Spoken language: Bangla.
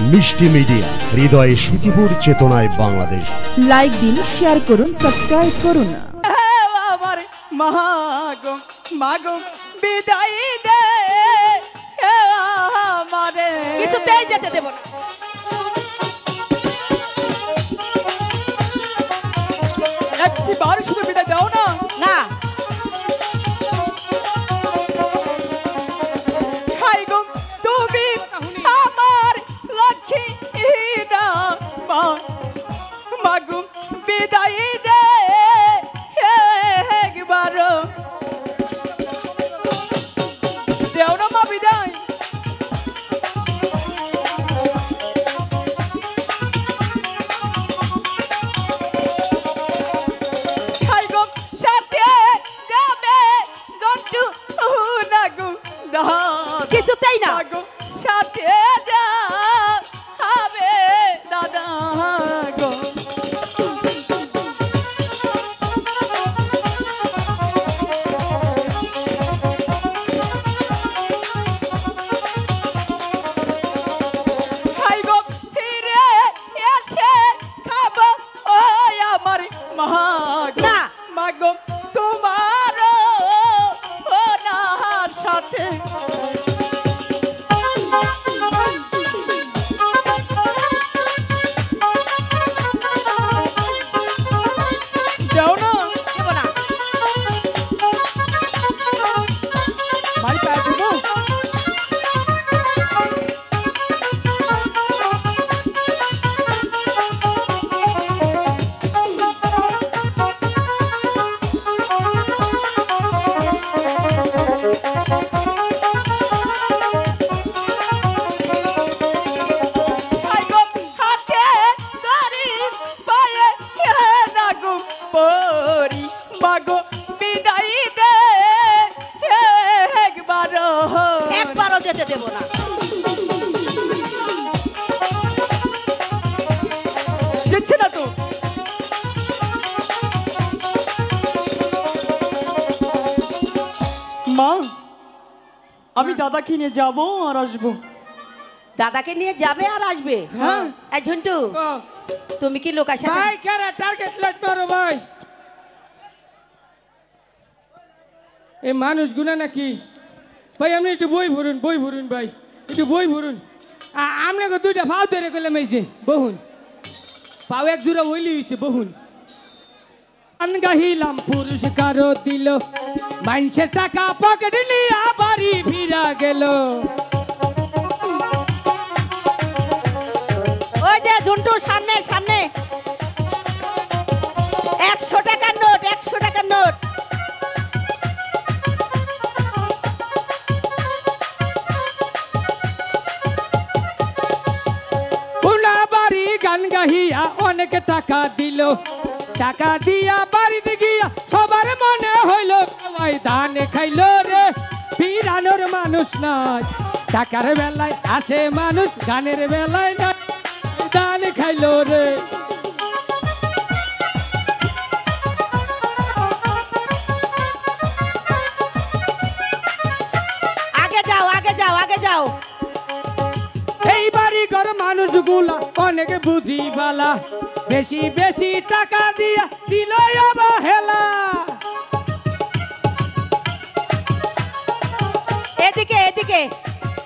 মিষ্টি মিডিয়া, হৃদয়ে সুখীপুর, চেতনায় বাংলাদেশ। লাইক দিন, শেয়ার করুন, সাবস্ক্রাইব করুন। আমার মাগো মাগো বিদায় দে আমারে, কিছুতেই যেতে দেব না। একটিবার শুধু বিদায় দাও না। না, হাই গো তুমি আমার লক্ষ্মী মাগো বিদায় দে একবার, দেও না মা বিদায়। কিছুতেই না। সাথে যা হবে দাদা গো, হাই গো ফিরে এসে খাবো ওই আমার না। মাগো তোমার ওনার সাথে। দেও না, দেব না। মারি পায়ে দেবো। মাগো বিদায় দে একবারও যেতে দেব না। যেচ্ছে না তো। মা, আমি দাদাকে নিয়ে যাবো আর আসবো। দাদাকে নিয়ে যাবে আর আসবে? হ্যাঁ। এই ঝন্টু, তুমি কি লোকের সাথে? ভাই কেরা টার্গেট লট মারো ভাই। এই মানুষগুলো নাকি ভাই, আপনি একটু বই ভরুন ভাই, একটু বই ভরুন। আপনাকে দুইটা ভাও ধরে করলাম, এই যে বহুন পাও এক জোড়া হইলি হয়েছে বহুন। গান গাহিলাম পুরস্কার দিল, মানুষের টাকা পকেট নিয়ে বাড়ি ফিরা গেল। ওই যে ঝন্টু, সামনে সামনে 100 টাকার নোট, 100 টাকার নোট। গান গাহিয়া অনেক টাকা দিল, টাকা দিয়া বাড়িতে গিয়া সবার মনে হইল সবাই ধান খাইল রে। ফিরানোর মানুষ নাই, টাকার বেলায় আছে মানুষ, গানের বেলায় নাই, ধান খাইল রে। আগে যাও, আগে যাও, আগে যাও। এই বাড়ি ঘর মানুষগুলা অনেক বুঝি বালা, বেশি বেশি টাকা দিয়া দিল অবহেলা। এদিকে এদিকে